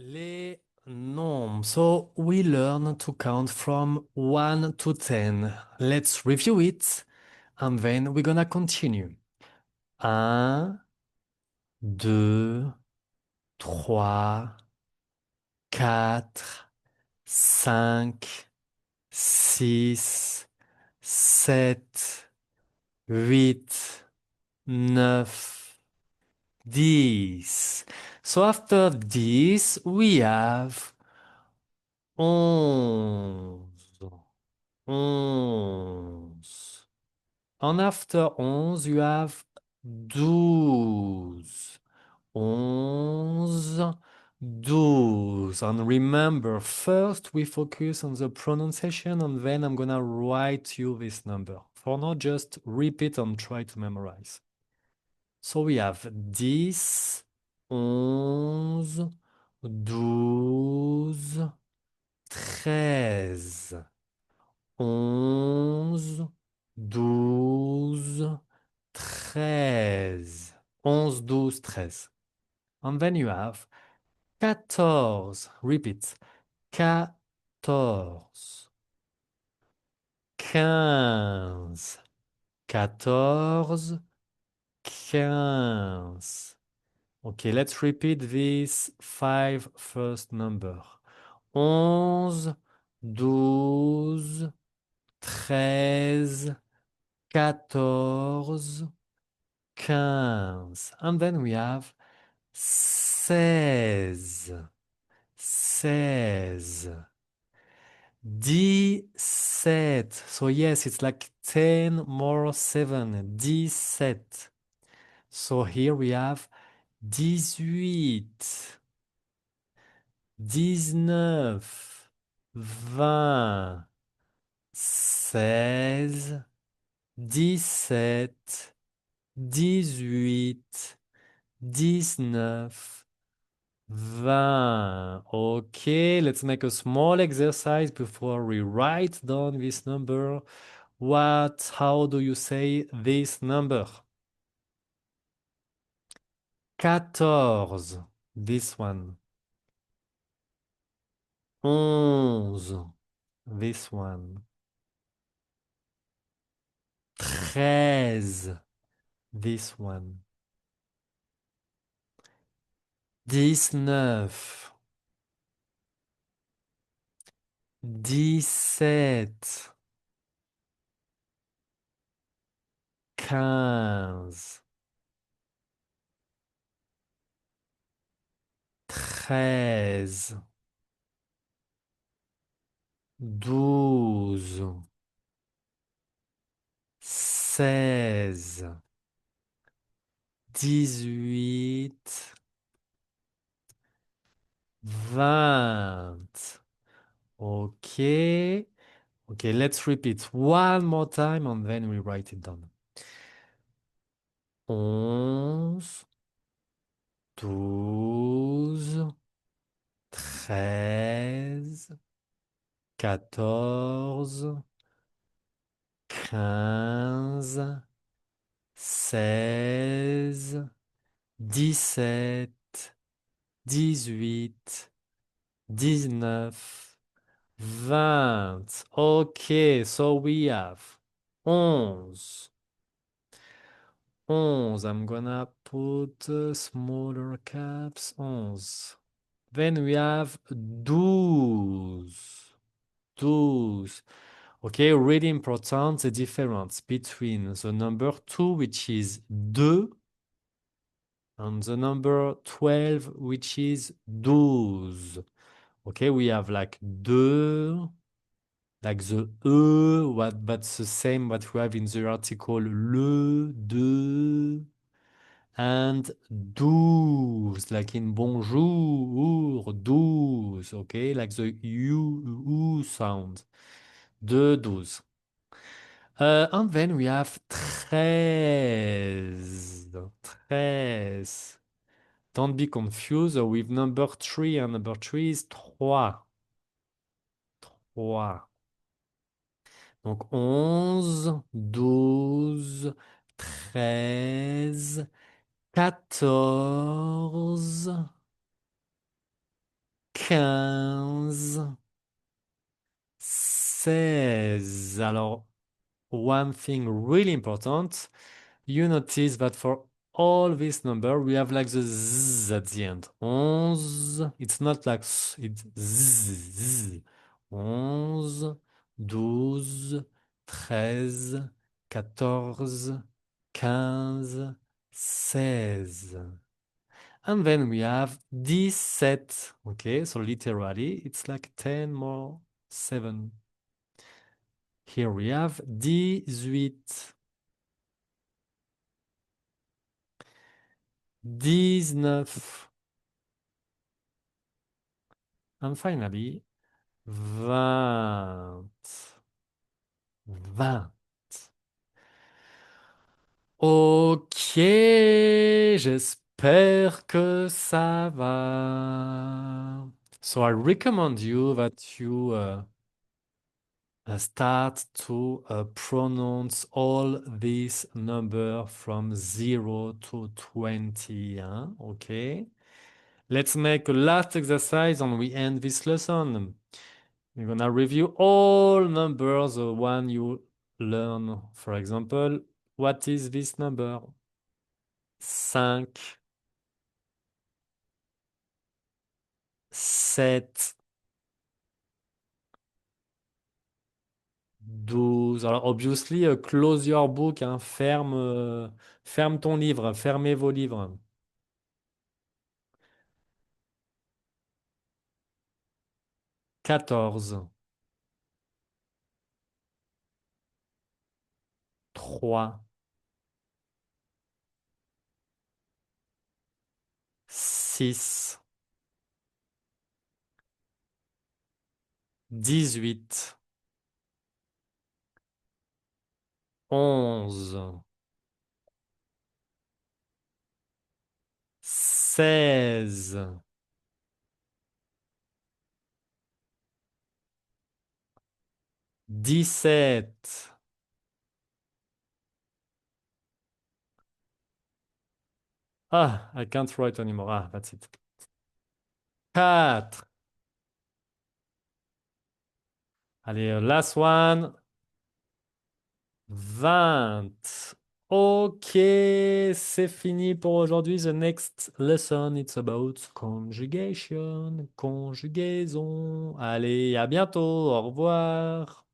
Les nombres. So we learn to count from 1 to 10. Let's review it and then we're gonna continue. Un, 2, 3, 4, 5, 6, 7, 8, 9, 10. So after this, we have 11. 11. And after 11, you have 12. 11, 12. And remember, first we focus on the pronunciation and then I'm gonna write you this number. For now, just repeat and try to memorize. So we have 10, 11, 12, 13. 11, 12, 13. 11, 12, 13. And then you have 14. Repeat. 14. 15. 14, 15. Okay, let's repeat these five first number. 11, 12, 13, 14, 15. And then we have 16, 16, 17. So yes, it's like 10 more 7, 17. So here we have 18, 19, 20, 16, 17, 18, 19, 20. Okay, let's make a small exercise before we write down this number. How do you say this number? 14, this one. 11, this one. 13, this one. 19, 17, 15, 13, 12, 16, 18, 20. Okay. Okay, let's repeat one more time and then we write it down. 11, 12, 13, 14, 15, 16, 17, 18, 19, 20. Okay, so we have 11. 11. I'm gonna put smaller caps. 11. Then we have 12. 12. Okay, really important the difference between the number 2, which is deux, and the number 12, which is douze. Okay, we have like deux, like the that's the same what we have in the article le, deux, and douze, like in bonjour, douze. Okay, like the u sound. Deux, douze. And then we have treize. Treize. Don't be confused with number three, and number three is trois. Trois. Donc 11, 12, 13, 14, 15, 16. Alors, one thing really important, you notice that for all this number, we have like the z at the end. 11. It's not like s, it's z. 11, 12, 13, 14, 15, 16. And then we have 17. Okay, so literally, it's like 10 more 7. Here we have 18, 19. And finally, 20. 20. Ok, j'espère que ça va. So I recommend you that you start to pronounce all these numbers from 0 to 20. Hein? Okay. Let's make a last exercise and we end this lesson. We're gonna review all numbers, the one you learn. For example, what is this number? 5, 7, 12. Alors, obviously, close your book, hein. Ferme ton livre, fermez vos livres. 14, 3, 6, 18, 11, 16, 17. Ah, I can't write anymore. Ah, that's it. 4. Allez, last one. 20. Ok, c'est fini pour aujourd'hui. The next lesson, it's about conjugation, conjugaison. Allez, à bientôt. Au revoir.